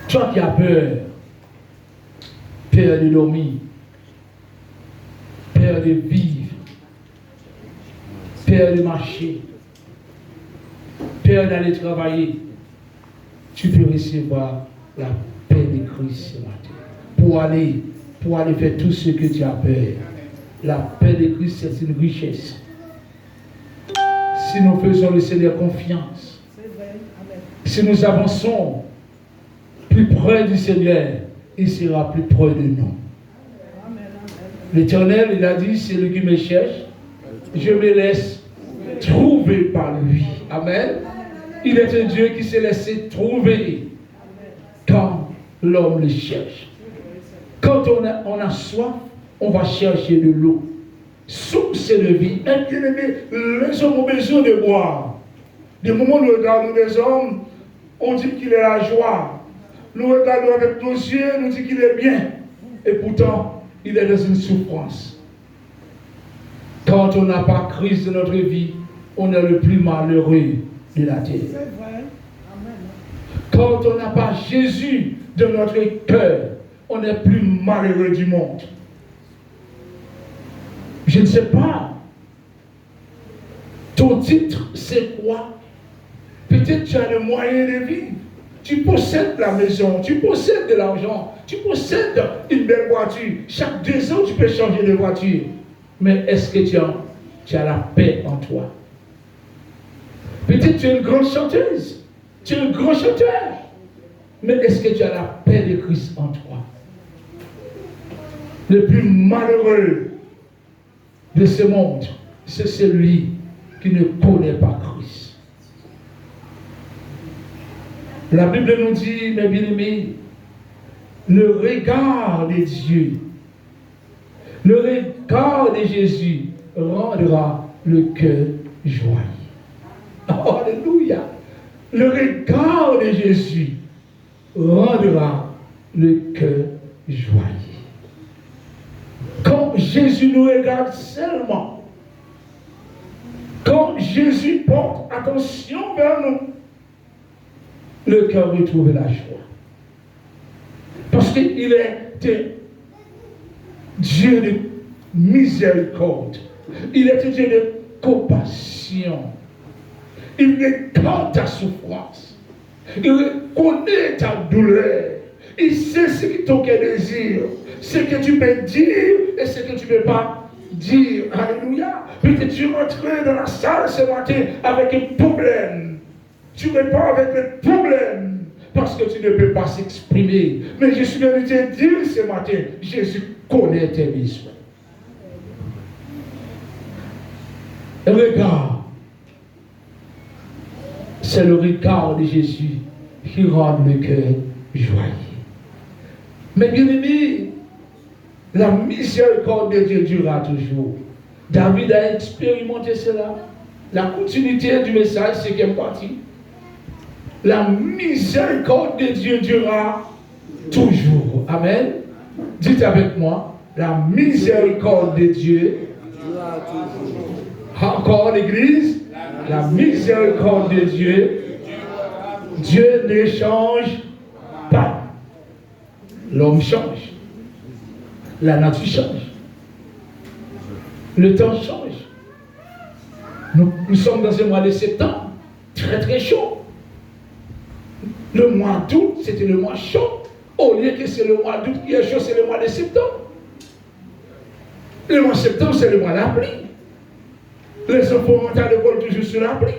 Toi qui as peur, peur de dormir, peur de vivre, peur de marcher, peur d'aller travailler, tu peux recevoir la paix de Christ ce matin. Pour aller faire tout ce que tu as peur. La paix de Christ, c'est une richesse. Si nous faisons le Seigneur confiance, si nous avançons plus près du Seigneur, il sera plus près de nous. L'Éternel, il a dit, c'est lui qui me cherche, je me laisse trouver par lui. Amen. Il est un Dieu qui s'est laissé trouver quand l'homme le cherche. Quand on a soif, on va chercher de l'eau. Source de vie. Les hommes ont besoin de boire. Des moments où nous regardons les hommes, on dit qu'il est la joie. Nous regardons avec nos yeux, nous dit qu'il est bien. Et pourtant, il est dans une souffrance. Quand on n'a pas Christ dans notre vie, on est le plus malheureux de la terre. Quand on n'a pas Jésus dans notre cœur, on est plus malheureux du monde. Je ne sais pas. Ton titre, c'est quoi? Peut-être tu as le moyen de vivre. Tu possèdes la maison, tu possèdes de l'argent, tu possèdes une belle voiture. Chaque 2 ans, tu peux changer de voiture. Mais est-ce que tu as la paix en toi? Peut-être tu es une grande chanteuse, tu es un grand chanteur. Mais est-ce que tu as la paix de Christ en toi? Le plus malheureux de ce monde, c'est celui qui ne connaît pas Christ. La Bible nous dit, mes bien-aimés, le regard de Dieu, le regard de Jésus rendra le cœur joyeux. Alléluia. Le regard de Jésus rendra le cœur joyeux. Quand Jésus nous regarde seulement, quand Jésus porte attention vers nous, le cœur retrouve la joie. Parce qu'il est Dieu de miséricorde. Il est un Dieu de compassion. Il regarde ta souffrance. Il connaît ta douleur. Il sait ce que ton cœur désire. Ce que tu peux dire et ce que tu ne peux pas dire. Alléluia. Peut-être tu rentres dans la salle ce matin avec un problème. Tu réponds avec le problème parce que tu ne peux pas s'exprimer. Mais je suis venu te dire ce matin, Jésus connaît tes besoins. Regarde. C'est le regard de Jésus qui rend le cœur joyeux. Mais bien aimé, la miséricorde de Dieu durera toujours. David a expérimenté cela. La continuité du message, c'est quelle partie? La miséricorde de Dieu durera toujours. Amen. Dites avec moi, la miséricorde de Dieu durera toujours. Encore l'église, la miséricorde de Dieu, Dieu ne change pas. L'homme change. La nature change. Le temps change. Nous sommes dans un mois de septembre, très très chaud. Le mois d'août, c'était le mois chaud. Au lieu que c'est le mois d'août qui est chaud, c'est le mois de septembre. Le mois de septembre, c'est le mois de la pluie. Les enfants montent à l'école toujours sur la pluie.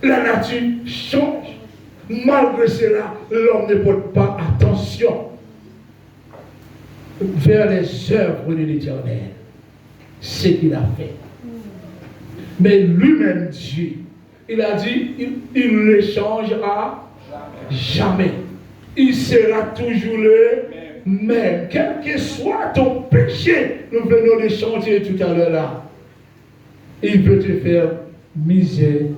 La nature change. Malgré cela, l'homme ne porte pas attention vers les œuvres de l'Éternel, ce qu'il a fait. Mais lui-même, Dieu, il a dit, il ne changera jamais. Il sera toujours le même. Quel que soit ton péché, nous venons de chanter tout à l'heure là. Il veut te faire miséricorde.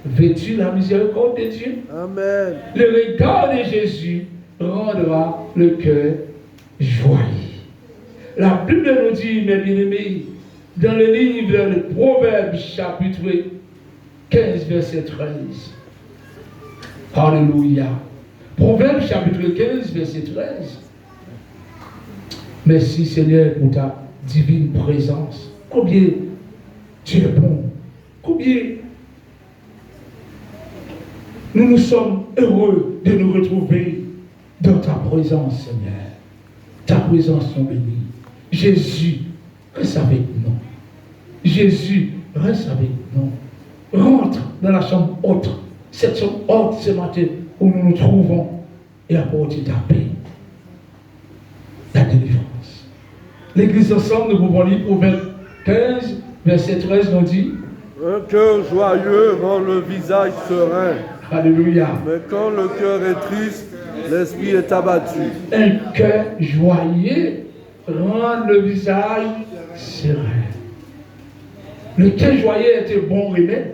Veux-tu la miséricorde de Dieu? Amen. Le regard de Jésus rendra le cœur joyeux. La Bible nous dit, mes bien-aimés, dans le livre de Proverbes, chapitre 15, verset 13, Alléluia. Proverbe chapitre 15, verset 13. Merci Seigneur pour ta divine présence. Combien tu es bon. Combien nous nous sommes heureux de nous retrouver dans ta présence, Seigneur. Ta présence nous bénit. Jésus, reste avec nous. Jésus, reste avec nous. Rentre dans la chambre haute. Cette chambre haute ce matin où nous nous trouvons et apporte ta paix, ta délivrance. L'Église ensemble, nous pouvons lire Proverbe 15, verset 13, nous dit un cœur joyeux rend le visage serein. Alléluia. Mais quand le cœur est triste, l'esprit est abattu. Un cœur joyeux rend le visage serein. Le cœur joyeux est un bon remède.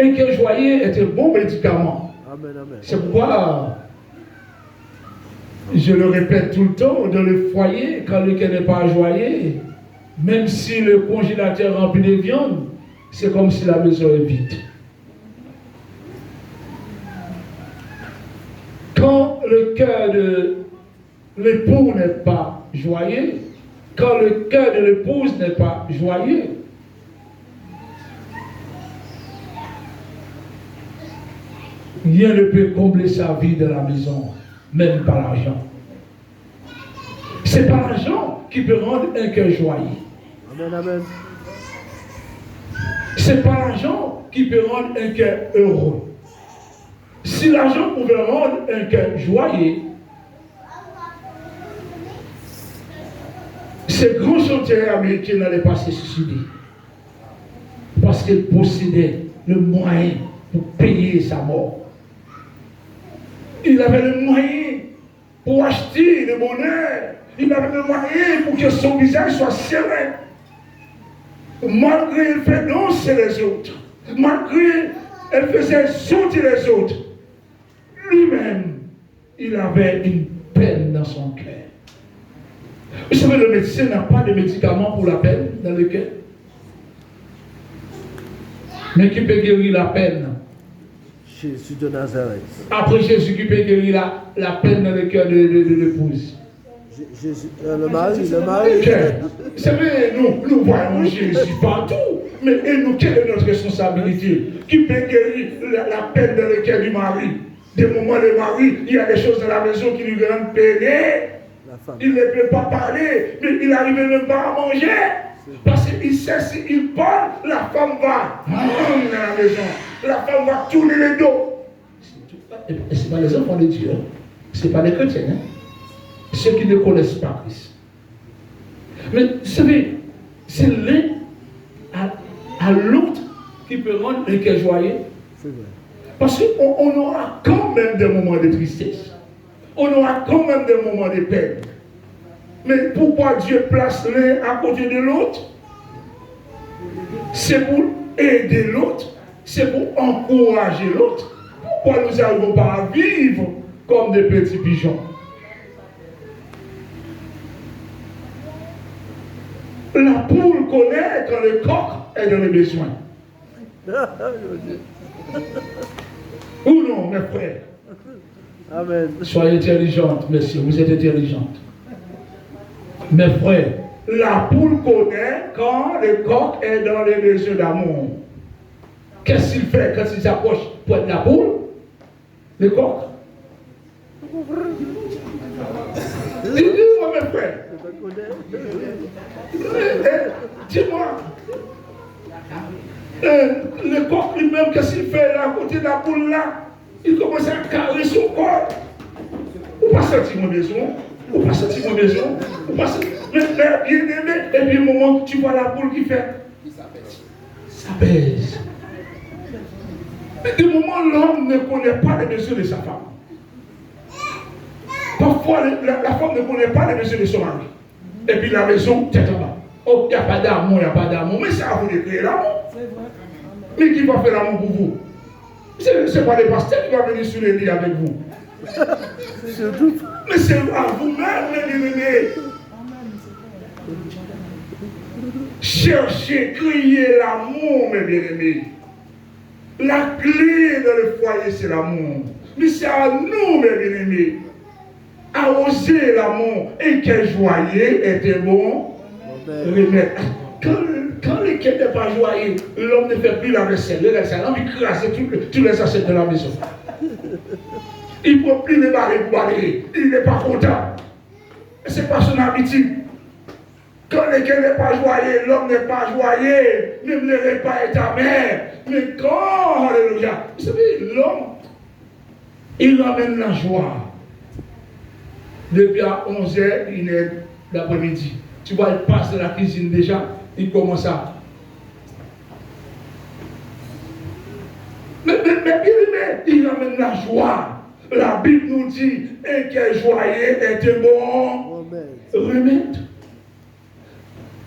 Un cœur joyeux est un bon médicament. Amen, amen. C'est pourquoi je le répète tout le temps, dans le foyer, quand le cœur n'est pas joyeux, même si le congélateur est rempli de viande, c'est comme si la maison est vide. Quand le cœur de l'époux n'est pas joyeux, quand le cœur de l'épouse n'est pas joyeux, rien ne peut combler sa vie de la maison, même pas l'argent. C'est pas l'argent qui peut rendre un cœur joyeux. Amen, amen. C'est pas l'argent qui peut rendre un cœur heureux. Si l'argent pouvait rendre un cœur joyeux, ce grand chanteur américain n'allait pas se suicider. Parce qu'il possédait le moyen pour payer sa mort. Il avait le moyen pour acheter le bonheur. Il avait le moyen pour que son visage soit serein. Malgré il fait danser les autres, malgré elle faisait sauter les autres, lui-même, il avait une peine dans son cœur. Vous savez, le médecin n'a pas de médicament pour la peine dans le cœur. Mais qui peut guérir la peine? Jésus de Nazareth. Après Jésus qui peut guérir la peine dans le cœur de l'épouse. Jésus, le mari. Vous savez, nous voyons Jésus partout. Mais et nous, quelle est notre responsabilité? Qui peut guérir la peine dans le cœur du mari? Des moments, le mari, il y a des choses dans la maison qui lui rendent peiner. Il ne peut pas parler, mais il n'arrive même pas à manger. Parce qu'il sait s'il parle, la femme va dans la maison. La femme va tourner le dos. Et ce n'est pas les enfants de Dieu. Ce n'est pas les chrétiens. Hein? Ceux qui ne connaissent pas Christ. Mais vous savez, c'est l'un à l'autre qui peut rendre un cœur joyeux. C'est vrai. Parce qu'on aura quand même des moments de tristesse. On aura quand même des moments de peine. Mais pourquoi Dieu place l'un à côté de l'autre? C'est pour aider l'autre. C'est pour encourager l'autre. Pourquoi nous n'arrivons pas à vivre comme des petits pigeons? La poule connaît quand le coq est dans les besoins. Ou non, mes frères? Amen. Soyez intelligentes, messieurs, vous êtes intelligentes. Mes frères, la poule connaît quand le coq est dans les besoins d'amour. Qu'est-ce qu'il fait quand il s'approche pour être la poule? Le coq. Dis-moi, mes frères. Dis-moi. Le coq lui-même, qu'est-ce qu'il fait là, à côté de la poule là? Il commence à carrer son corps. Ou pas sentir mon besoin? Ou pas sentir mon besoin? Ou pas sentir... Mais bien aimé, et puis au moment où tu vois la poule qui fait, ça baise. Mais du moment où l'homme ne connaît pas les besoins de sa femme. Parfois, la femme ne connaît pas les besoins de son mari. Et puis la maison, tête en bas. Oh, il n'y a pas d'amour, il n'y a pas d'amour. Mais c'est à vous de créer l'amour. Mais qui va faire l'amour pour vous? Ce n'est pas les pasteurs qui vont venir sur les lits avec vous. Mais c'est à vous-même, mes bien-aimés. Cherchez, criez l'amour, mes bien-aimés. La clé dans le foyer, c'est l'amour. Mais c'est à nous, mes bien-aimés, à oser l'amour. Et quel joyeux était bon remède. Quand le cœur n'est pas joyeux, l'homme ne fait plus la vaisselle. L'homme il crasse tous les assiettes de la maison. Il ne peut plus les barrer pour balayer. Il n'est pas content. Ce n'est pas son habitude. Quand le cœur n'est pas joyeux, l'homme n'est pas joyeux. Même le repas est amer. Mais quand, alléluia, vous savez, l'homme, il ramène la joie. Depuis à 11h, 1h d'après-midi. Tu vois, il passe de la cuisine déjà, il commence à. Mais il ramène la joie. La Bible nous dit, et quel joyeux est un bon remède.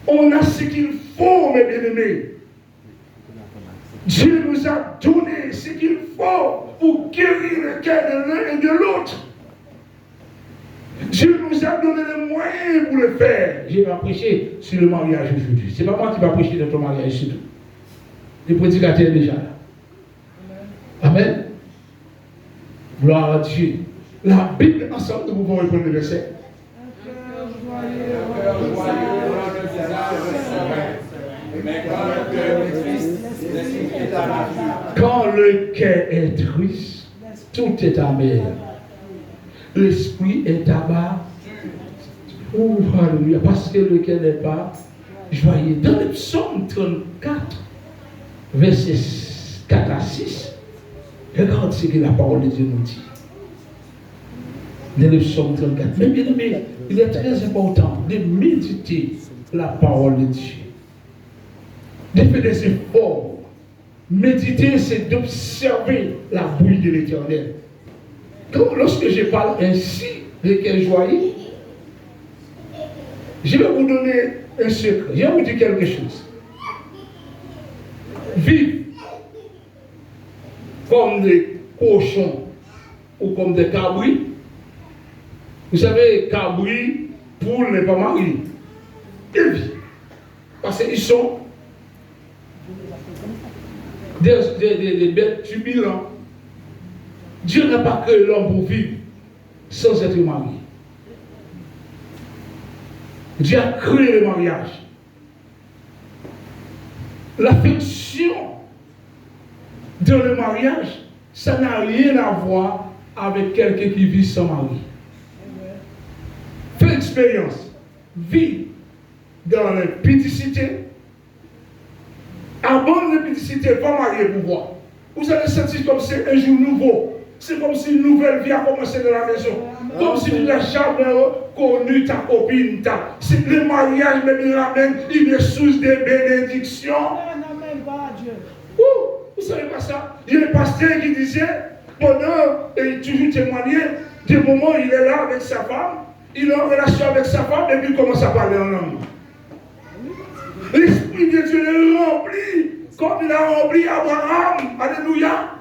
On a ce qu'il faut, mes bien-aimés. Dieu nous a donné ce qu'il faut pour guérir le cœur de l'un et de l'autre. Dieu nous a donné les moyens pour le faire. Je vais prêcher sur le mariage aujourd'hui. Ce n'est pas moi qui vais prêcher de ton mariage surtout. Le prédicateur est déjà là. Amen. Gloire à Dieu. La Bible, ensemble, nous pouvons répondre le verset. Quand le cœur est triste, tout est amer. L'esprit est abat. Oh, alléluia. Parce que le cœur n'est pas joyeux. Dans le psaume 34, versets 4 à 6, regarde ce que la parole de Dieu nous dit. Dans le psaume 34. Mais bien aimé, il est très important de méditer la parole de Dieu. De faire des efforts. Méditer, c'est d'observer la bouille de l'Éternel. Donc, lorsque je parle ainsi de quel joyeux, je vais vous donner un secret. Je vais vous dire quelque chose. Vivre comme des cochons ou comme des cabris. Vous savez, cabris, poule n'est pas marié. Ils vivent. Parce qu'ils sont des bêtes turbulentes. Dieu n'a pas créé l'homme pour vivre sans être marié. Dieu a créé le mariage. L'affection dans le mariage, ça n'a rien à voir avec quelqu'un qui vit sans mari. Fais l'expérience. Vis dans la pédicité. Abandonne la pédicité, va marier pour voir. Vous allez sentir comme c'est un jour nouveau. C'est comme si une nouvelle vie a commencé dans la maison. Comme si tu n'as jamais connu ta copine. C'est le mariage, mais il ramène une source de bénédiction. Vous ne savez pas ça? Il y a un pasteur qui disait, pendant, et toujours témoigné, des moments où il est là avec sa femme, il est en relation avec sa femme, et puis il commence à parler en langue. L'Esprit de Dieu le remplit, comme il a rempli Abraham. Alléluia.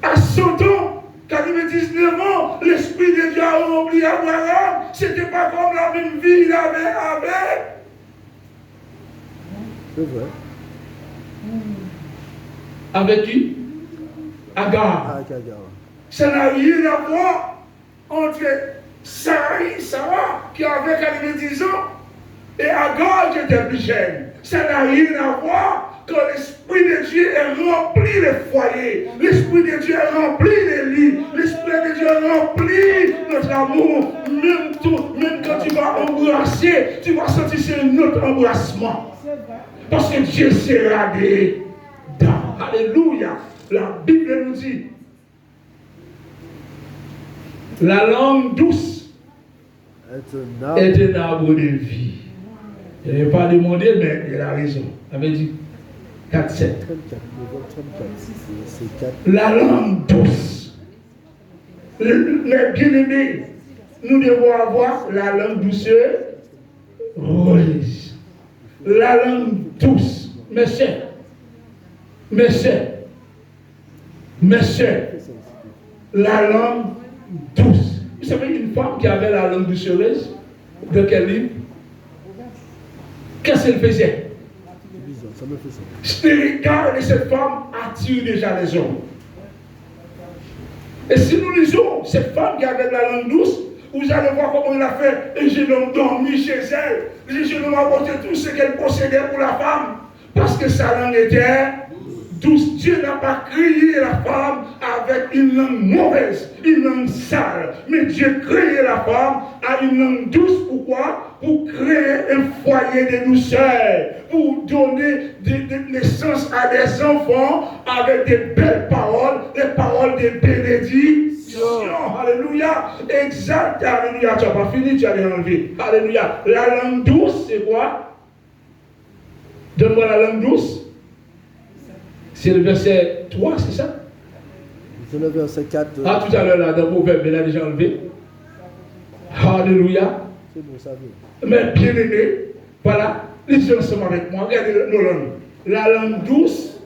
À 100 ans, quand il avait 19 ans, l'Esprit de Dieu a rempli Abraham. Ce n'était pas comme la même vie qu'il avait avec. C'est vrai. Avec qui? Agar. Ça n'a rien à voir entre Sarah, qui avait 90 ans, et Agar, qui était plus jeune. Ça n'a rien à voir. Quand l'Esprit de Dieu est rempli les foyers, l'Esprit de Dieu est rempli les lits, l'Esprit de Dieu est rempli notre amour, même quand tu vas embrasser, tu vas sentir c'est un autre embrassement. Parce que Dieu sera dedans. Alléluia. La Bible nous dit, la langue douce est un arbre de vie. Je n'ai pas demandé, mais il a raison. Il avait dit 4-7. La langue douce. Les bien-aimés, nous devons avoir la langue douceur rose. La langue douce. Mes soeurs, la langue douce. Vous savez, une femme qui avait la langue doucereuse, de quel livre? Qu'est-ce qu'elle faisait? Le regard de cette femme attire déjà les hommes. Et si nous lisons cette femme qui avait la langue douce, vous allez voir comment il a fait. Et jeune homme dormi chez elle. Le jeune homme a apporté tout ce qu'elle possédait pour la femme. Parce que sa langue était douce. Dieu n'a pas créé la femme avec une langue mauvaise, une langue sale. Mais Dieu créé la femme à une langue douce. Pourquoi? Pour créer un foyer de douceur. Pour donner de naissance à des enfants avec des belles paroles, des paroles de bénédiction. Alléluia. Exact. Alléluia. Tu n'as pas fini, tu as enlevé. Alléluia. La langue douce, c'est quoi? Donne-moi la langue douce. C'est le verset 3, c'est ça? C'est le verset 4. Ah, tout à l'heure, là, dans le proverbe, il a déjà enlevé. Alléluia. C'est bon, ça veut. Mais bien aimé, voilà, lisez ensemble avec moi. Regardez nos langues. La langue douce.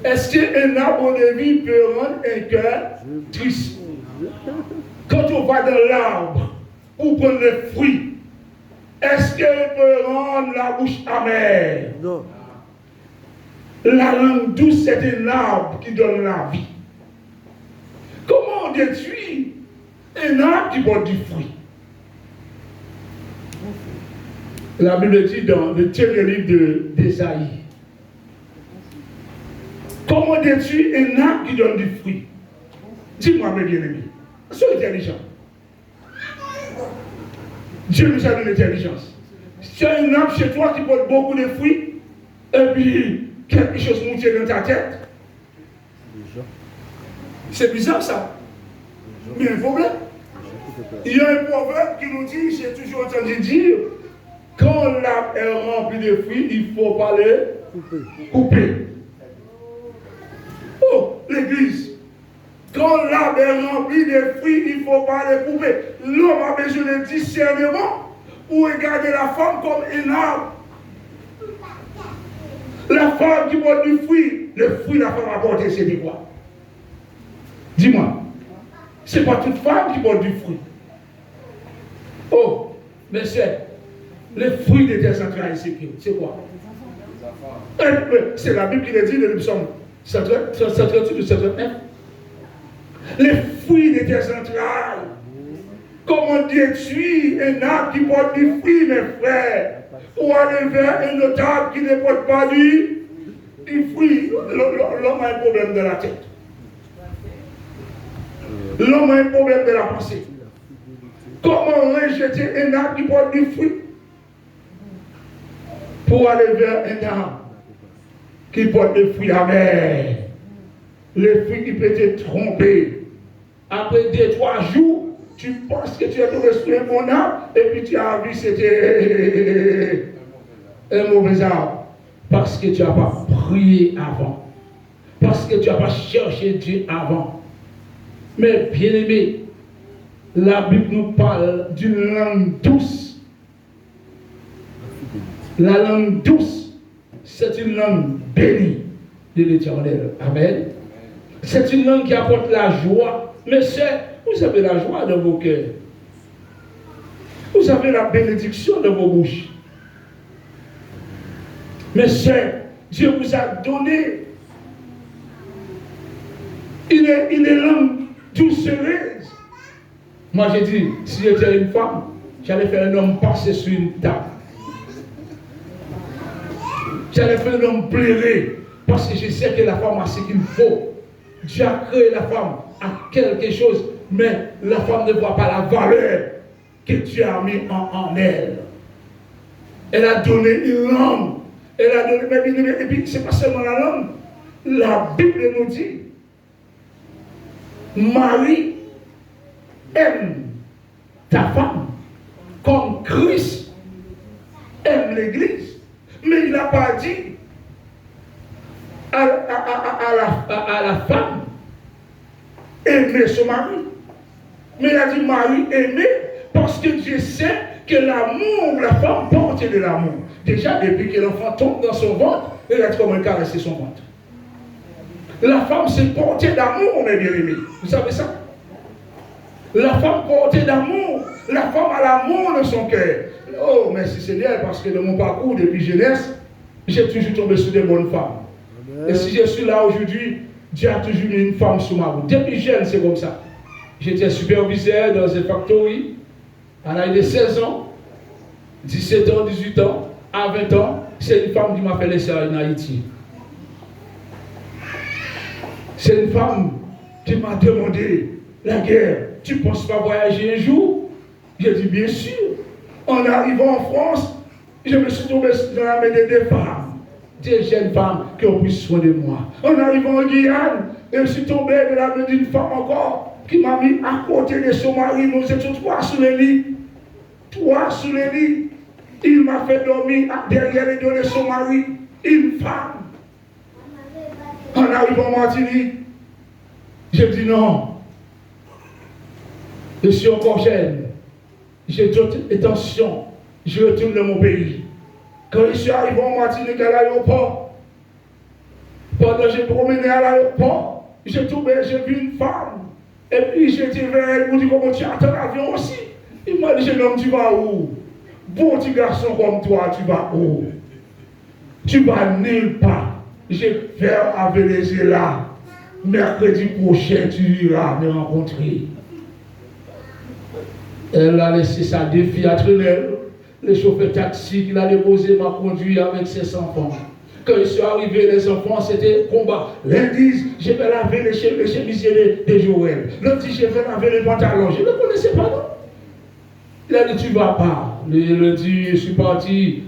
Est-ce qu'un arbre de vie peut rendre un cœur triste? Quand on va dans l'arbre pour prendre le fruit, est-ce qu'elle peut rendre la bouche amère? Non. La langue douce, c'est un arbre qui donne la vie. Comment on détruit un arbre qui porte du fruit? La Bible dit dans le dernier livre d'Ésaïe. Comment détruire un arbre qui donne du fruit? Dis-moi, mes bien-aimés. Sois intelligent. Dieu nous a donné l'intelligence. Si tu as un arbre chez toi qui porte beaucoup de fruits, et puis quelque chose monte dans ta tête, c'est bizarre ça. Mais il y a un problème. Il y a un proverbe qui nous dit, j'ai toujours entendu dire, quand l'arbre est rempli de fruits, il ne faut pas le couper. Oh, l'église. Quand l'arbre est rempli de fruits, il ne faut pas le couper. L'homme a besoin de discernement pour regarder la femme comme un arbre. La femme qui porte du fruit, le fruit la femme a porté, c'est de quoi? Dis-moi. Ce n'est pas toute femme qui porte du fruit. Oh, mais c'est le fruit de tes entrailles, c'est quoi? C'est la Bible qui le dit dans le psaume 138 ou 139. Les fruits de tes entrailles. Comment détruire un arbre qui porte du fruit, mes frères, pour aller vers un autre arbre qui ne porte pas du fruit? L'homme a un problème de la tête. L'homme a un problème de la pensée. Comment rejeter un arbre qui porte du fruit pour aller vers un arbre qui porte des fruits amers? Le fruit qui peut te tromper. Après 2-3 jours, tu penses que tu es tombé sur un bon arbre et puis tu as vu que c'était un mauvais arbre. Parce que tu n'as pas prié avant. Parce que tu n'as pas cherché Dieu avant. Mais bien aimé, la Bible nous parle d'une langue douce. La langue douce, c'est une langue bénie de l'Éternel. Amen. C'est une langue qui apporte la joie. Mais vous avez la joie dans vos cœurs. Vous avez la bénédiction dans vos bouches. Mais Dieu vous a donné une langue doucereuse. Moi j'ai dit, si j'étais une femme, j'allais faire un homme passer sur une table. J'allais faire un homme pleurer. Parce que je sais que la femme a ce qu'il faut. Dieu a créé la femme à quelque chose, mais la femme ne voit pas la valeur que Dieu a mis en elle. Elle a donné une langue. Elle a donné, et puis c'est pas seulement la langue. La Bible nous dit, Marie aime ta femme comme Christ aime l'Église. Mais il n'a pas dit à la femme aimer son mari. Mais il a dit Marie aimer parce que Dieu sait que l'amour, la femme porte de l'amour. Déjà, depuis que l'enfant tombe dans son ventre, elle a comment caresser son ventre. La femme s'est portée d'amour, mes bien-aimés. Vous savez ça? La femme portée d'amour. La femme a l'amour dans son cœur. Oh, merci Seigneur, parce que dans mon parcours depuis jeunesse, j'ai toujours tombé sur des bonnes femmes. Amen. Et si je suis là aujourd'hui, Dieu a toujours mis une femme sur ma route. Depuis jeune, c'est comme ça. J'étais superviseur dans une factory à l'âge de 16 ans, 17 ans, 18 ans, à 20 ans. C'est une femme qui m'a fait laisser en Haïti. C'est une femme qui m'a demandé la guerre. Tu ne penses pas voyager un jour? J'ai dit bien sûr. En arrivant en France, je me suis tombé dans la main de deux femmes, des jeunes femmes qui ont pris soin de moi. En arrivant en Guyane, je me suis tombé dans la main d'une femme encore qui m'a mis à côté de son mari. Nous étions trois sur le lit. Trois sur le lit. Il m'a fait dormir derrière les dos de son mari. Une femme. En arrivant en Martinique, j'ai dit non. Je suis encore jeune. J'ai d'autres intentions. Je retourne dans mon pays. Quand je suis arrivé en Martinique à l'aéroport, pendant que j'ai promené à l'aéroport, j'ai vu une femme. Et puis j'ai dit vers elle, elle me dit comment tu attends l'avion aussi. Il m'a dit, jeune homme, tu vas où? Bon petit garçon comme toi, tu vas où? Tu vas nulle part. Je vais à Venezuela. Mercredi prochain, tu iras me rencontrer. Elle a laissé sa défi à traîner. Le chauffeur taxi qu'il a déposé m'a conduit avec ses enfants. Quand je suis arrivé, les enfants, c'était combat. L'un dit, je vais laver les chemisiers de Joël. L'autre dit, je vais laver les pantalons. Je ne le connaissais pas, non? Il a dit, tu ne vas pas. Il a dit, je suis parti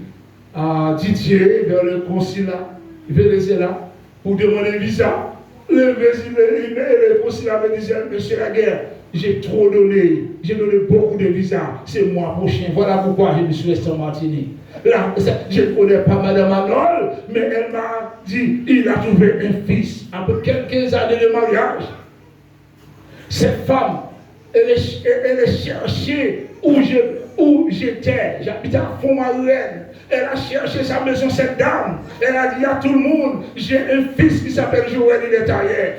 à Didier, vers le consulat, Venezuela, pour demander un visa. Le consulat me disait, monsieur la guerre, j'ai trop donné, j'ai donné beaucoup de visas, c'est le mois prochain. Voilà pourquoi je me suis resté en Martinique. Là, je ne connais pas Madame Arnold, mais elle m'a dit, il a trouvé un fils après quelques années de mariage. Cette femme, elle est cherchée où j'étais. J'habitais à Font-Marouenne. Elle a cherché sa maison, cette dame. Elle a dit à tout le monde, j'ai un fils qui s'appelle Joël, il est ailleurs.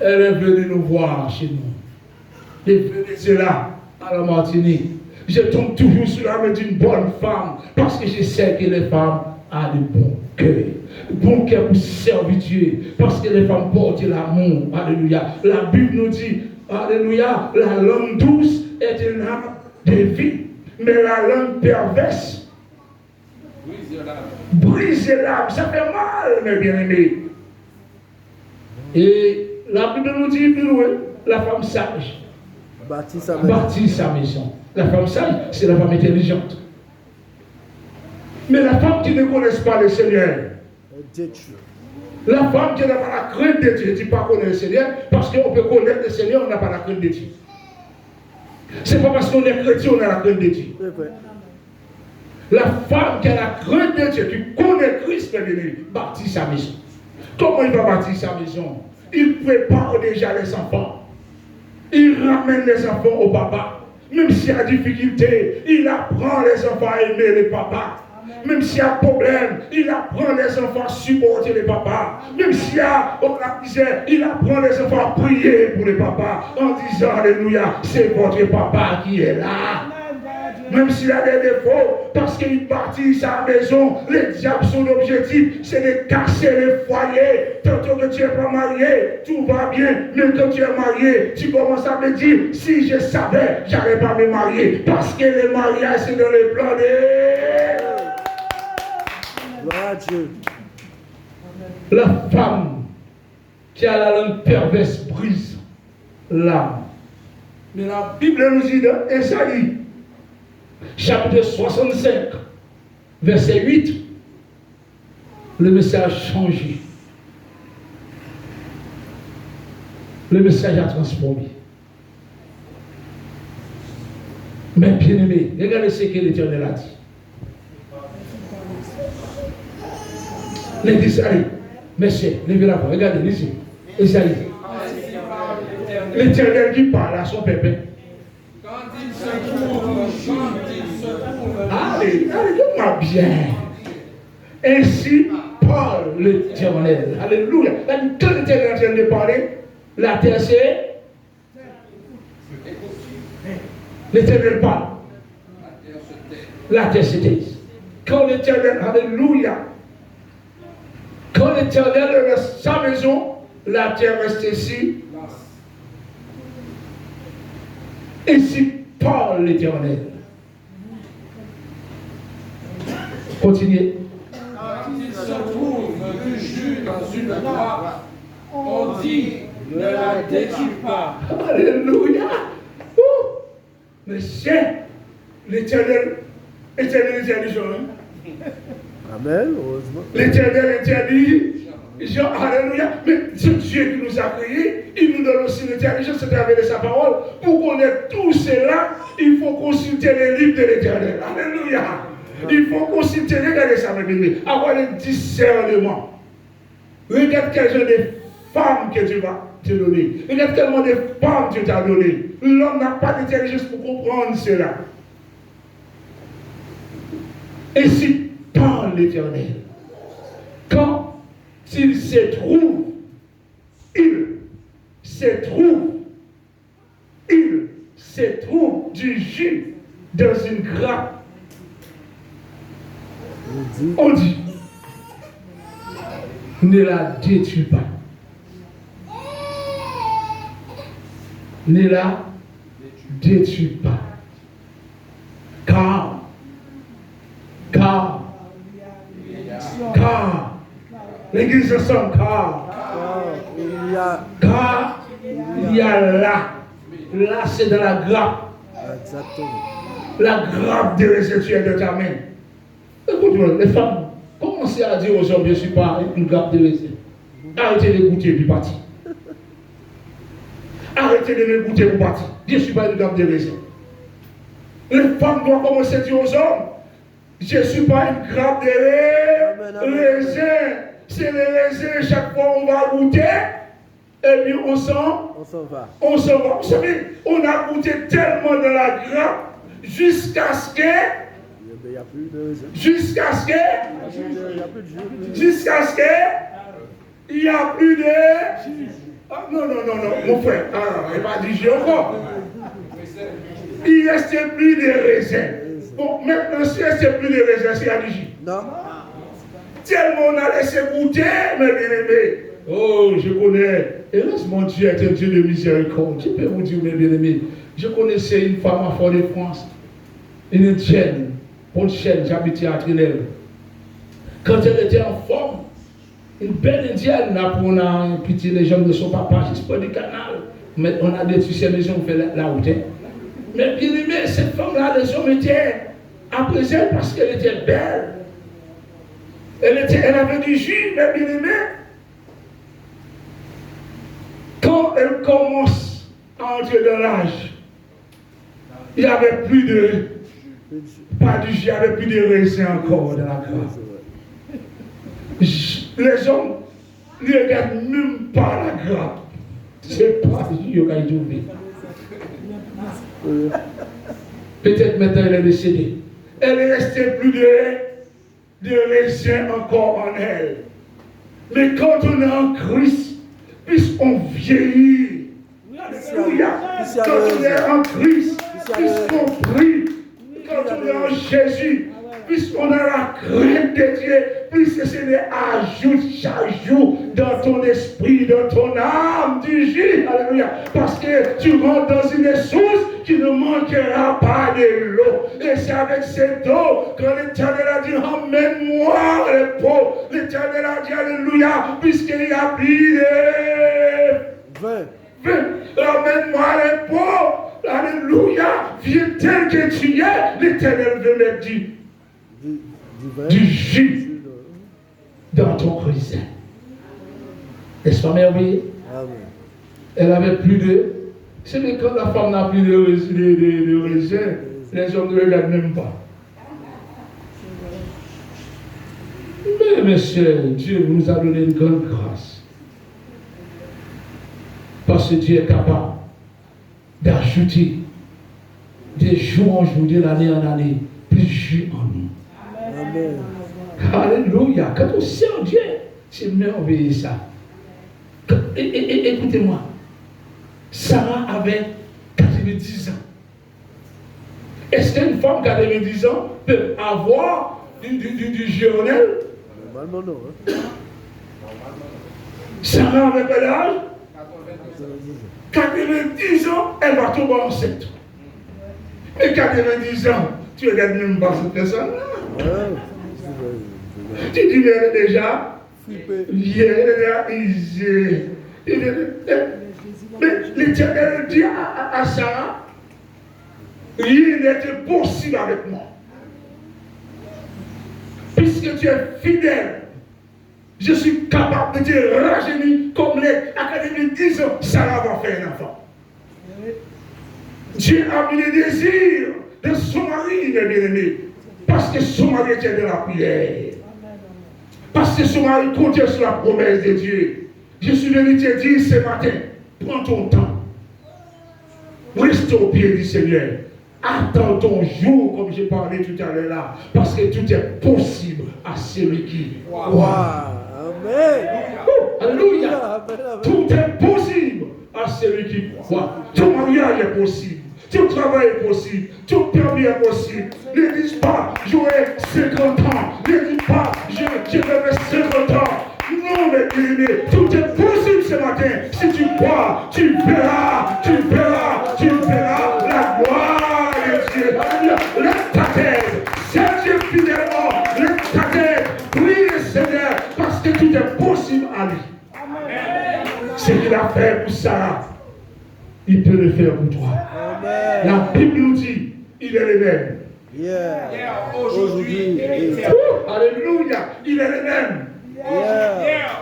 Elle est venue nous voir chez nous. Et Venezuela, à la Martinique. Je tombe toujours sur la main d'une bonne femme parce que je sais que les femmes ont de bons cœurs. Bon cœur pour servir Dieu. Parce que les femmes portent l'amour. Alléluia. La Bible nous dit, alléluia, la langue douce est une arme de vie. Mais la langue perverse brise l'âme. Ça fait mal, mes bien-aimés. Et la Bible nous dit plus loin, la femme sage bâtit sa maison. La femme sage, c'est la femme intelligente. Mais la femme qui ne connaît pas le Seigneur, la femme qui n'a pas la crainte de Dieu, je ne dis pas connaître le Seigneur, parce qu'on peut connaître le Seigneur, on n'a pas la crainte de Dieu. C'est pas parce qu'on est chrétien, on a la crainte de Dieu. La femme qui a la crainte de Dieu, qui connaît Christ, bâtit sa maison. Comment il va bâtir sa maison? Il prépare déjà les enfants. Il ramène les enfants au papa. Même s'il y a difficulté, il apprend les enfants à aimer les papas. Même s'il y a problème, il apprend les enfants à supporter les papas. Même s'il y a la misère, il apprend les enfants à prier pour les papas en disant alléluia, c'est votre papa qui est là. Même s'il a des défauts, parce qu'il bâtit sa maison, les diables, son objectif, c'est de casser le foyer. Tantôt que tu n'es pas marié, tout va bien. Mais quand tu es marié, tu commences à me dire, si je savais, je n'allais pas me marier. Parce que le mariage, c'est dans le plan de... Gloire à Dieu. La femme qui a la langue perverse brise l'âme. Mais la Bible nous dit dans Ésaïe, chapitre 65, verset 8, le message changé. Le message a transformé. Mais bien aimé, regardez ce que l'Éternel a dit. Les Isaïe, messieurs, levez la voix, regardez, lisez. Isaïe. L'Éternel qui parle à son pépé. Allez, donne-moi bien. Ainsi parle l'Éternel. Alléluia. Quand l'Éternel est en train de parler, la terre c'est. L'Éternel parle. La terre se taise. Quand l'Éternel, alléluia, quand l'Éternel reste sa maison, la terre reste ici. Ainsi parle l'Éternel. Continuez. Quand il se trouve du jus dans une grappe, on dit ne la détruis pas. Alléluia. Mais c'est l'Éternel interdit Jean. Amen, heureusement. L'Éternel interdit Jean, alléluia. Mais c'est Dieu qui nous a créés, il nous donne aussi l'intelligence à travers de sa parole. Pour connaître tout cela, il faut consulter les livres de l'Éternel. Alléluia. Il faut consulter, regardez ça, mes bébés, avoir le discernement. Regarde quel genre de femmes que tu vas te donner. Regarde quel genre de femmes tu t'as donné. L'homme n'a pas d'intelligence pour comprendre cela. Ainsi parle l'Éternel. Quand il se trouve du jus dans une grappe, on dit, ne la détruis pas. Ne la détruis pas. Car, l'église ensemble, car il y a là c'est dans la grappe. Exactement. La grappe de réception de ta main. Écoute-moi, les femmes, commencez à dire aux hommes, je ne suis pas une grappe de raisin. Arrêtez de goûter puis partir. Arrêtez de me goûter pour partir. Je ne suis pas une grappe de raisin. Les femmes doivent commencer à dire aux hommes, je ne suis pas une grappe de raisin. C'est les raisins, chaque fois on va goûter, et puis on s'en va. Vous savez, on a goûté tellement de la grappe jusqu'à ce que Il n'y a plus de raisin. Jusqu'à ce que il n'y a plus de. Ah, non, mon frère. Il n'a pas dit j'ai encore. Il ne restait plus de raisins. Bon, maintenant, s'il ne restait plus de raisins, c'est à dire. Non. Tellement on a laissé goûter, mes bien-aimés. Oh, je connais. Hélas, mon Dieu est un Dieu de miséricorde. Je peux vous dire, mes bien-aimés, je connaissais une femme à Fort-de-France, une Indienne, bonne chaîne, j'habitais à Trinel. Quand elle était en forme, une belle Indienne, là, pour on a un petit légende de son papa, juste près du canal. Mais on a détruit ses maisons, on fait la route. Mais bien aimé, cette femme-là, les hommes étaient après elle parce qu'elle était belle. Elle avait du jus, mais bien aimé. Quand elle commence à entrer dans l'âge, il n'y avait plus de. Pas du jus, il n'y avait plus de raisin encore dans la grappe. Les hommes ne regardent même pas la grappe. C'est pas du jus qu'ils ont trouvé. Peut-être maintenant elle est décédée. Elle ne restait plus de raisin encore en elle. Mais quand on est en Christ, puisqu'on vieillit, alléluia, quand on est en Christ, puisqu'on prie, quand on est en Jésus, puisqu'on a la crainte de Dieu, puisque c'est les ajoute chaque jour dans ton esprit, dans ton âme du jus, alléluia, parce que tu rentres dans une source, tu ne manqueras pas de l'eau. Et c'est avec cette eau, quand l'Éternel a dit, emmène-moi les pauvres, l'Éternel a dit, alléluia, puisqu'il y a plus de 20. Emmène-moi les pauvres, alléluia, viens tel que tu es, l'Éternel veut me dire, du jus dans ton raisin. N'est-ce pas merveilleux? Elle avait plus de. C'est que quand la femme n'a plus de raisin, les hommes ne regardent même pas. Mais monsieur, Dieu nous a donné une grande grâce. Parce que Dieu est capable d'ajouter de jour en jour, de l'année en année, plus de jus en nous. Amen. Alléluia. Quand on sert Dieu, c'est merveilleux ça. Écoutez-moi. Sarah avait 90 ans. Est-ce qu'une femme qui a 90 ans peut avoir du journal. Normalement, non. Hein. Sarah avait quel âge? 90 ans, elle va tomber enceinte. Mais 90 ans, tu regardes même pas cette personne. Tu dis, mais elle est déjà vieille, mais l'Éternel dit à Sarah, rien n'était possible avec moi. Puisque tu es fidèle, je suis capable de te rajeunir comme les académies disent, Sarah va faire un enfant. Dieu a mis le désir de son mari, mes bien-aimés, parce que son mari était de la prière. Parce que son mari comptait sur la promesse de Dieu. Je suis venu te dire ce matin, prends ton temps. Reste au pied du Seigneur. Attends ton jour, comme j'ai parlé tout à l'heure là, parce que tout est possible à celui qui croit. Amen. Alléluia. Tout est possible à celui qui croit. Ton mariage est possible. Ton travail est possible. Ton permis est possible. Ne dis pas, j'aurai 50 ans. Ne dis pas, je vais 50 ans. Non, mes bien-aimés, tout est possible ce matin. Si tu crois, tu verras la gloire de Dieu. Lève ta tête, serre Dieu fidèlement, lève ta tête, prie le Seigneur, parce que tout est possible à lui. Ce qu'il a fait pour Sarah, il peut le faire pour toi. Amen. La Bible nous dit, il est le même. Aujourd'hui. Alléluia, il est le même.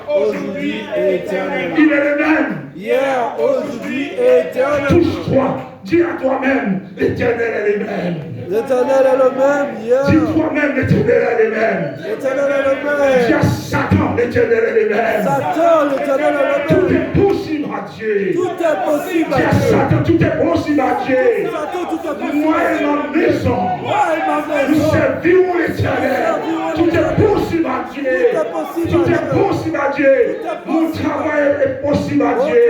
Aujourd'hui et éternel. Il est le même. Hier, aujourd'hui et éternel. Touche-toi. Dis à toi-même, l'Éternel est le même. L'éternel est le même. Hier. Dis toi-même, l'Éternel est le même. L'éternel est le même. Dis à Satan, l'Éternel est le même. Satan, l'éternel est le Tout même. est possible à Dieu. Tout est possible Dis à à Dieu. Satan, tout est possible à Dieu. Satan, tout est possible. Moi et ma maison, Moi et ma nous maison. servirons l'Éternel. Tout est possible à Dieu. Tout est possible à Dieu. Mon travail est possible à Dieu.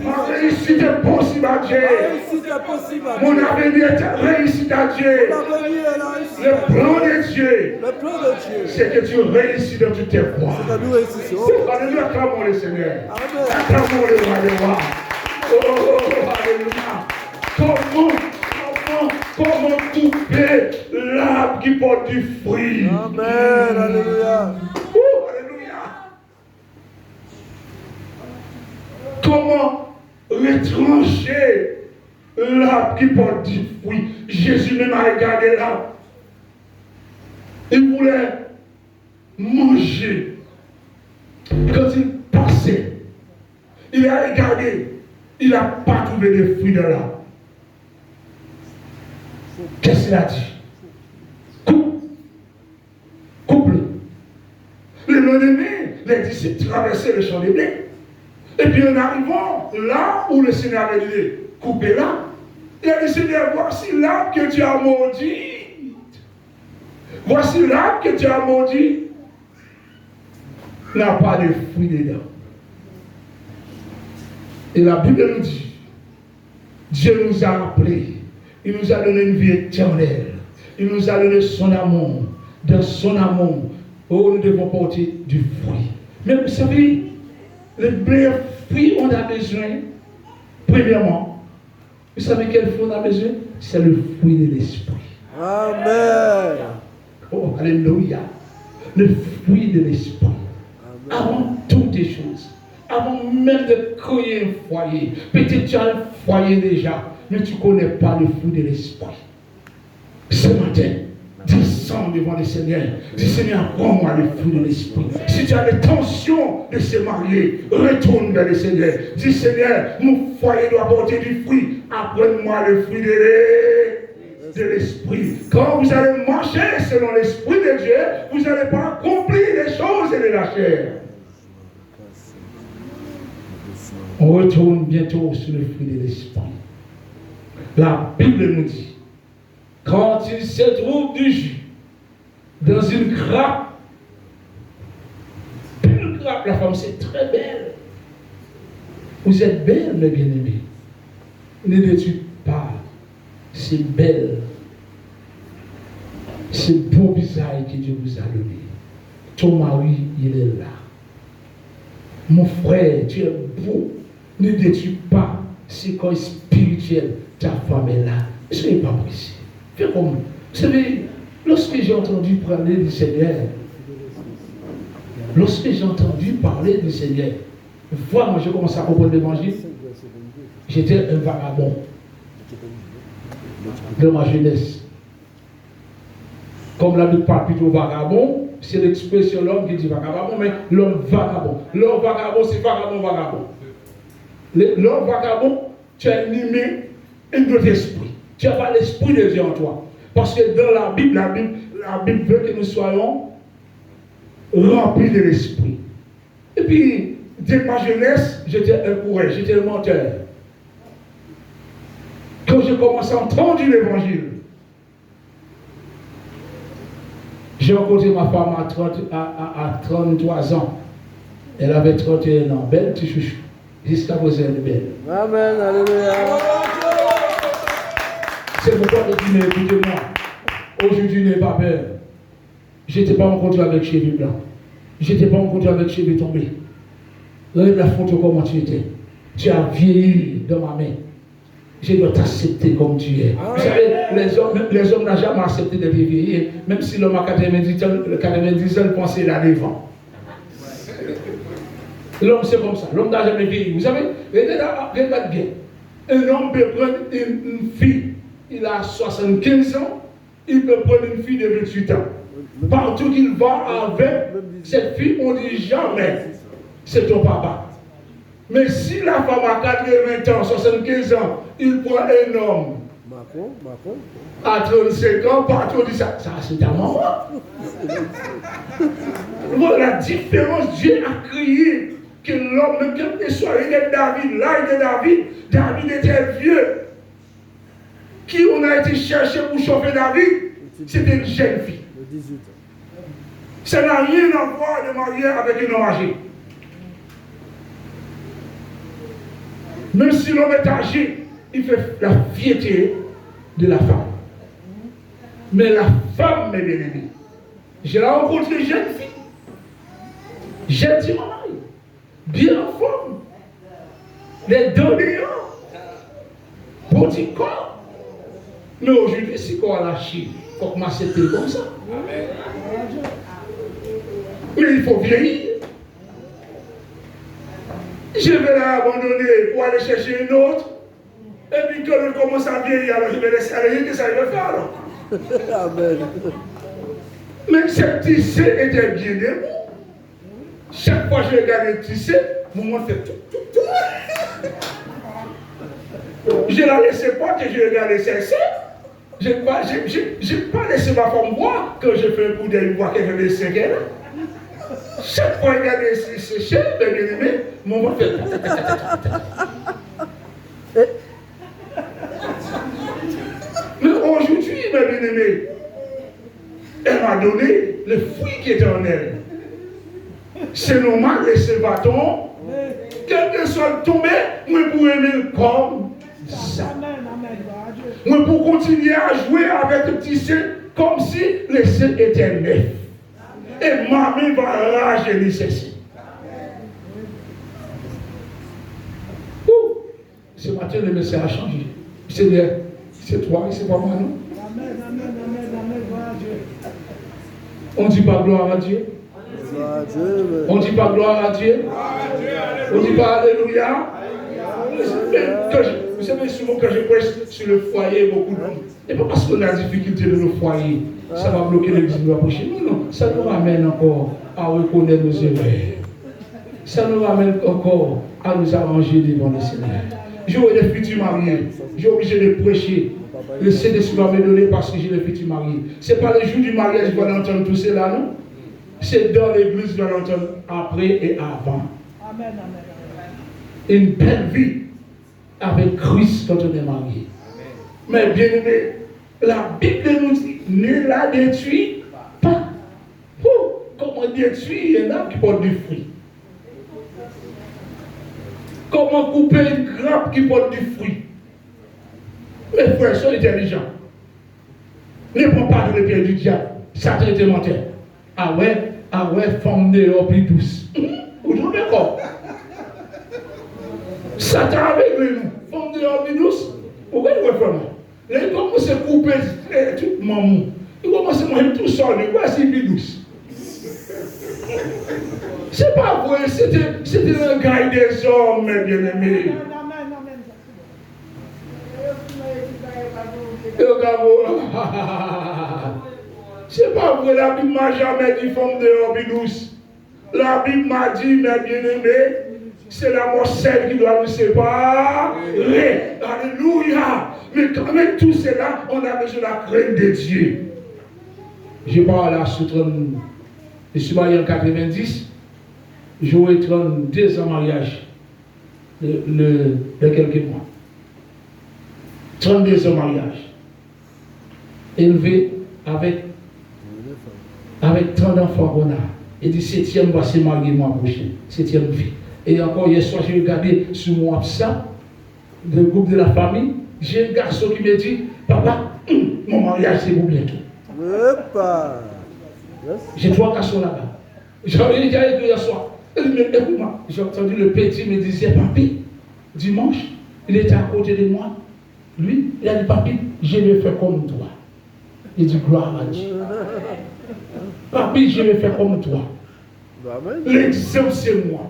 Ma réussite est possible à Dieu. Mon avenir est réussi à Dieu. Le plan de Dieu, Le plan de Dieu. c'est que tu réussis dans toutes tes voies. Que nous réussissions. Alléluia, acclamons le Seigneur. Amen. Acclamons le roi des rois. Oh, alléluia. Comment couper l'arbre qui porte du fruit? Amen. Alléluia. Alléluia. Comment retrancher l'arbre qui porte du fruit? Jésus même a regardé l'arbre. Il voulait manger. Quand il passait, il a regardé. Il n'a pas trouvé de fruits de l'arbre. Qu'est-ce qu'il a dit? Coupe-le. Le lendemain, il a dit c'est traverser le champ de blé. Et puis en arrivant là où le Seigneur avait dit coupez là, il a dit Seigneur, voici l'arbre que tu as maudit. Voici l'arbre que tu as maudit. Il n'a pas de fruits dedans. Et la Bible nous dit, Dieu nous a appelés, il nous a donné une vie éternelle, il nous a donné son amour. Dans son amour, oh, nous devons porter du fruit. Mais vous savez, le meilleur fruit on a besoin, premièrement, vous savez quel fruit on a besoin? C'est le fruit de l'esprit. Amen. Oh, alléluia. Le fruit de l'esprit. Avant toutes les choses. Avant même de créer un foyer. Peut-être tu as un foyer déjà, mais tu ne connais pas le fruit de l'esprit. Ce matin, descends devant le Seigneur. Dis Seigneur, prends-moi le fruit de l'esprit. Si tu as l'intention de se marier, retourne vers le Seigneur. Dis Seigneur, mon foyer doit porter du fruit. Apprends-moi le fruit de l'esprit. Quand vous allez marcher selon l'esprit de Dieu, vous n'allez pas accomplir les choses de la chair. On retourne bientôt sur le fruit de l'esprit. La Bible nous dit, quand il se trouve du jus dans une grappe, la femme c'est très belle. Vous êtes belle, mes bien-aimés. Ne dites pas, c'est belle. C'est beau visage que Dieu vous a donné. Ton mari, il est là. Mon frère, tu es beau. Ne détruis pas ce corps spirituel. Ta femme est là. Ne soyez pas pressés. Fais comme. Vous savez, lorsque j'ai entendu parler du Seigneur, du Seigneur, vraiment, j'ai commencé à comprendre l'évangile. J'étais un vagabond de ma jeunesse. Comme la Bible parle plutôt vagabond, c'est l'expression l'homme qui dit vagabond, mais l'homme vagabond. L'homme vagabond, c'est vagabond. L'homme vagabond, tu as animé un autre esprit. Tu n'as pas l'esprit de Dieu en toi. Parce que dans la Bible veut que nous soyons remplis de l'esprit. Et puis, dès ma jeunesse, j'étais un coureur, j'étais un menteur. Quand j'ai commencé à entendre l'évangile, j'ai rencontré ma femme à 33 ans. Elle avait 31 ans. Belle, petit chouchou. Jusqu'à présent, elle est belle. Amen, alléluia. C'est pourquoi je dis, mais écoutez-moi, aujourd'hui, n'ayez pas peur. Je n'étais pas rencontré avec cheveux blancs. Je n'étais pas rencontré avec cheveux tombés. Regarde la photo comment tu étais. Tu as vieilli dans ma main. Je dois t'accepter comme tu es. Vous savez, les hommes n'ont jamais accepté de vieillir, même si l'homme à 90 ans, il pensait là devant. L'homme, c'est comme ça. L'homme n'a jamais vieilli. Vous savez, regardez bien. Un homme peut prendre une fille, il a 75 ans, il peut prendre une fille de 28 ans. Partout qu'il va avec cette fille, on dit jamais, c'est ton papa. Mais si la femme a 80 ans, 75 ans, il prend un homme à 35 ans, partout on dit ça c'est ta maman. Voilà la différence. Dieu a crié que l'homme, même quel que soit, il est David, là il est David. David était vieux. Qui on a été chercher pour chauffer David? C'était une jeune fille. Ça n'a rien à voir de marier avec un homme âgé. Même si l'homme est âgé, il fait la fierté de la femme. Mais la femme, mes bien-aimés, je l'ai rencontrée jeune fille. J'ai dit, maman, bien en forme, les dents dehors, petit corps. Mais aujourd'hui, c'est quoi la chie? Il faut que m'accepter comme ça. Mais il faut vieillir. Je vais l'abandonner pour aller chercher une autre. Et puis quand je commence à vieillir, alors je vais laisser aller, qu'est-ce que ça va faire alors? Amen. Même cette tissé était bien debout. Chaque fois que je regarde le tissé, mon fait tout. Je la laissais pas que je regardais celle-ci. Je n'ai pas laissé ma femme voir quand je fais un coup d'œil voir qu'elle avait 5 ans. Chaque fois que je regarde ces chèvres, mes bien-aimés, mon fait. Mais aujourd'hui, mes bien-aimés, elle m'a donné le fruit qui était en elle. C'est normal, laisser bâton. Quel que soit le tombé, moi pour aimer comme ça. Moi pour continuer à jouer avec le tissé comme si le sein était neuf. Et mamie va rajeunir ceci. Ce matin, le message a changé. C'est toi et c'est pas moi, non? On ne dit pas gloire à Dieu. On ne dit pas gloire à Dieu. On ne dit pas alléluia. Vous savez, souvent quand je prêche sur le foyer, beaucoup de monde. Et pas parce qu'on a des difficultés de nos foyers, ça va bloquer l'église de la prochaine. Non, ça nous ramène encore à reconnaître nos erreurs. Ça nous ramène encore à nous arranger devant le Seigneur. J'aurai des futurs mariés. J'ai obligé de prêcher. Le Saint-Esprit va me donner parce que j'ai des futurs mariés. Ce n'est pas le jour du mariage qu'on va entendre tout cela, non? C'est dans l'église qu'on va l'entendre après et avant. Amen, amen. Une belle vie avec Christ quand on est marié. Mais bien aimé, la Bible nous dit, ne la détruis pas. Comment détruire un arbre qui porte du fruit? Comment couper une grappe qui porte du fruit? Mes frères sont intelligents. Ne prends pas de le pied du diable. Satan était menteur. Ah ouais, forme dehors plus douce. Vous trouvez d'accord? Satan avec lui, forme dehors plus douce. Pourquoi il va faire ça? Là, il commence à couper tout maman. Il commence à manger tout seul. Voici plus douce. C'est pas vrai, c'était un gars des hommes, mes bien-aimés. C'est pas vrai, la Bible m'a jamais dit forme dehors plus douce. La Bible m'a dit, mes bien-aimés, c'est la mort celle qui doit nous séparer. Alléluia. Mais quand même tout cela, on a besoin de la crainte de Dieu. Je parle là sur 30. Je suis marié en 90. J'aurai 32 ans de mariage de quelques mois. 32 ans de mariage. Élevé avec 30 enfants qu'on a. Et du 7e, va se marier le mois prochain. 7e fille. Et encore hier soir, j'ai regardé sur mon WhatsApp, le groupe de la famille. J'ai un garçon qui me dit, papa, mon mariage c'est pour bientôt. J'ai 3 garçons là-bas. J'ai dit hier soir. Écoute-moi, j'ai entendu le petit me dire, papi, dimanche, il était à côté de moi. Lui, il a dit, papi, je vais faire comme toi. Il dit, gloire à Dieu. Papi, je vais faire comme toi. L'exemple, c'est moi.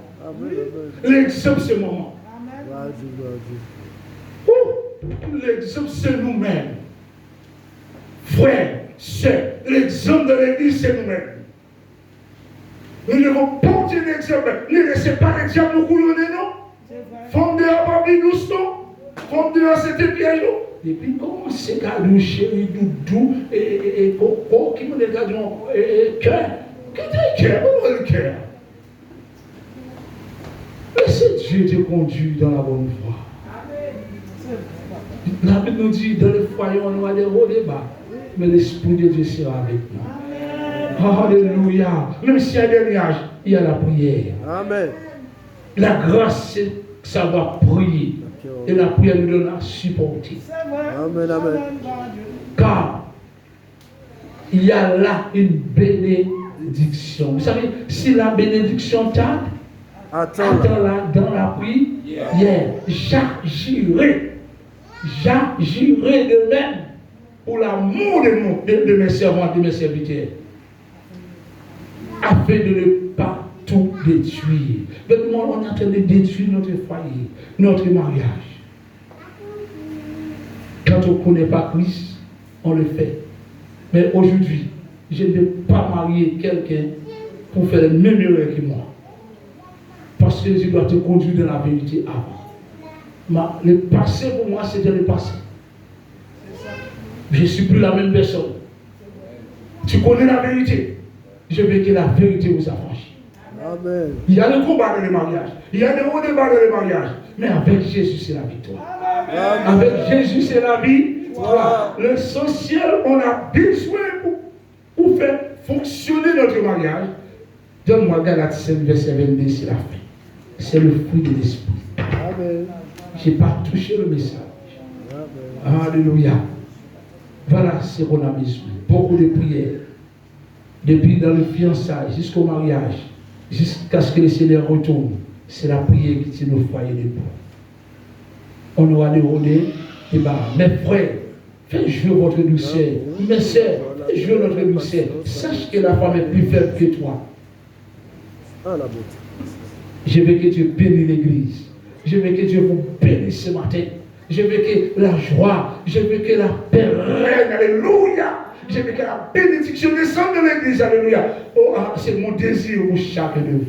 L'exemple, c'est maman. L'exemple, c'est nous-mêmes. Frères, sœurs, l'exemple de l'église, c'est nous-mêmes. Nous devons porter l'exemple. Ne laissez pas l'exemple nous couronner, non? Femme dehors, papi, doucement. Femme dehors, c'était piège. Et puis, comment c'est qu'à chéri, doudou, et coco, qui me regarde, et cœur. Qu'est-ce que cœur? Où est le cœur? Laissez Dieu te conduire dans la bonne voie. La Bible nous dit, dans le foyer, on aura des hauts débats, mais l'Esprit de Dieu sera avec nous. Alléluia. Même s'il y a des nuages, il y a la prière. Amen. La grâce, c'est savoir prier. Et la prière nous donne à supporter. Amen, amen. Car il y a là une bénédiction. Vous savez, si la bénédiction tarde, attends-la dans la prière. J'agirai de même pour l'amour de mes servantes, de mes serviteurs, afin de ne pas tout détruire. Maintenant, on est en train de détruire notre foyer, notre mariage. Quand on ne connaît pas Christ, on le fait. Mais aujourd'hui, je ne vais pas marier quelqu'un pour faire le même erreur que moi. Parce que je dois te conduire dans la vérité avant. Le passé pour moi, c'était le passé. Je ne suis plus la même personne. Tu connais la vérité. Je veux que la vérité vous affranchisse. Amen. Il y a le combat dans le mariage. Il y a des hauts débats dans le mariage. Mais avec Jésus, c'est la victoire. Amen. Avec Jésus, c'est la victoire. L'essentiel, on a besoin pour faire fonctionner notre mariage. Donne-moi Galates 5, verset 22, c'est la fin. C'est le fruit de l'esprit. Amen. Je n'ai pas touché le message. Amen. Alléluia. Voilà ce qu'on a besoin. Beaucoup de prières. Depuis dans le fiançailles jusqu'au mariage, jusqu'à ce que le Seigneur retourne. C'est la prière qui tient nos foyers debout. On aura des débats. Mes frères, faites jouer votre douceur. Mes sœurs, faites jouer notre douceur. Sache que la femme est plus faible que toi. Je veux que Dieu bénisse l'église. Je veux que Dieu vous bénisse ce matin. Je veux que la joie, je veux que la paix règne. Alléluia. Je veux que la bénédiction descende de l'église. Alléluia. Oh, c'est mon désir pour chacun de vous.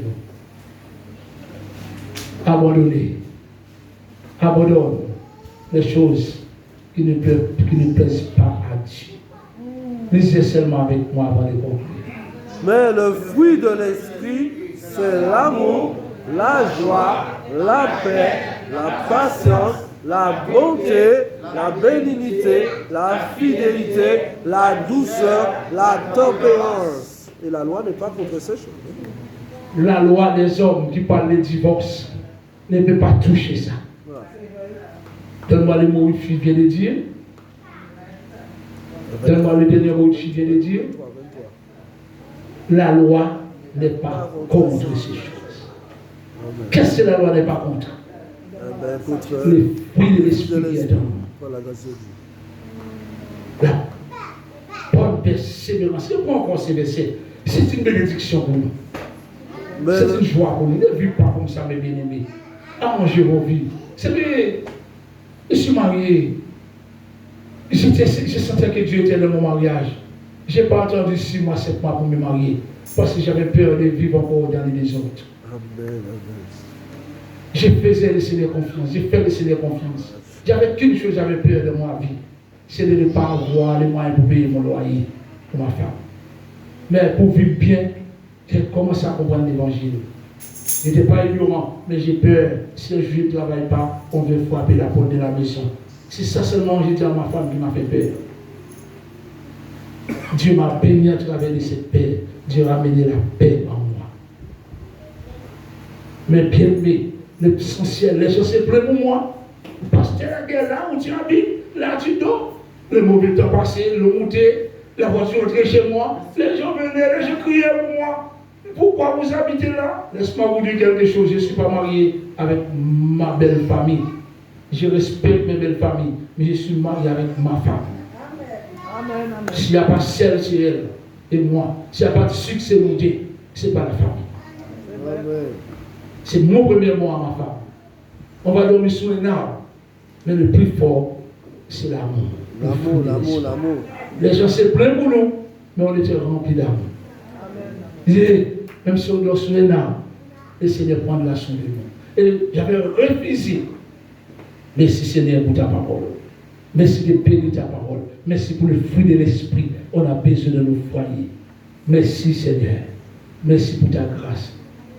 Abandonne les choses qui ne plaisent pas à Dieu. Lisez seulement avec moi avant de conclure. Mais le fruit de l'esprit, c'est l'amour, la joie, la paix, la patience, la bonté, la bénignité, la fidélité, la douceur, la tempérance. Et la loi n'est pas contre ces choses. La loi des hommes qui parlent de divorce ne peut pas toucher ça. Voilà. Donne-moi le mot que tu viens de dire. Donne-moi le dernier mot que tu viens de dire. La loi n'est pas contre ces choses. Qu'est-ce que la loi n'est pas contre? Les fruits de l'esprit qui est en nous. La bonne persévérance. C'est pas encore ces versets. C'est une bénédiction pour nous. C'est une joie pour nous. Ne vivez pas comme ça, mes bien-aimés. Arrangez vos vies. C'est vrai, je suis marié. Je sentais que Dieu était dans mon mariage. Je n'ai pas attendu 6 mois, 7 mois pour me marier. Parce que j'avais peur de vivre encore dans les autres. Je faisais le Seigneur confiance. J'ai fait le Seigneur confiance. J'avais qu'une chose, j'avais peur de ma vie. C'est de ne pas avoir les moyens pour payer mon loyer pour ma femme. Mais pour vivre bien, j'ai commencé à comprendre l'évangile. Je n'étais pas ignorant, mais j'ai peur. Si un juif ne travaille pas, on veut frapper la porte de la maison. C'est ça seulement, j'ai dit à ma femme qui m'a fait peur. Dieu m'a béni à travers de cette paix. Dieu a amené la paix en moi. Mais bien aimé, l'essentiel, les gens c'est plein pour moi. Parce que la guerre là où tu habites, là tu dors. Le mauvais temps passé, le monté, la voiture entrée chez moi. Les gens venaient, les gens criaient pour moi. Pourquoi vous habitez là? Laisse-moi vous dire quelque chose. Je ne suis pas marié avec ma belle famille. Je respecte mes belles familles, mais je suis marié avec ma femme. S'il n'y a pas celle, c'est elle et moi. S'il n'y a pas de succès monté, ce n'est pas la famille. C'est mon premier mot à ma femme. On va dormir sous un arbre, mais le plus fort, c'est l'amour. L'amour. Les gens se plaignent pour nous, mais on était remplis d'amour. Même si on dort sous un arbre, le Seigneur prend de la soin de nous. Et j'avais refusé. Merci Seigneur pour ta parole. Merci de bénir ta parole. Merci pour le fruit de l'esprit. On a besoin de nos foyers. Merci Seigneur. Merci pour ta grâce.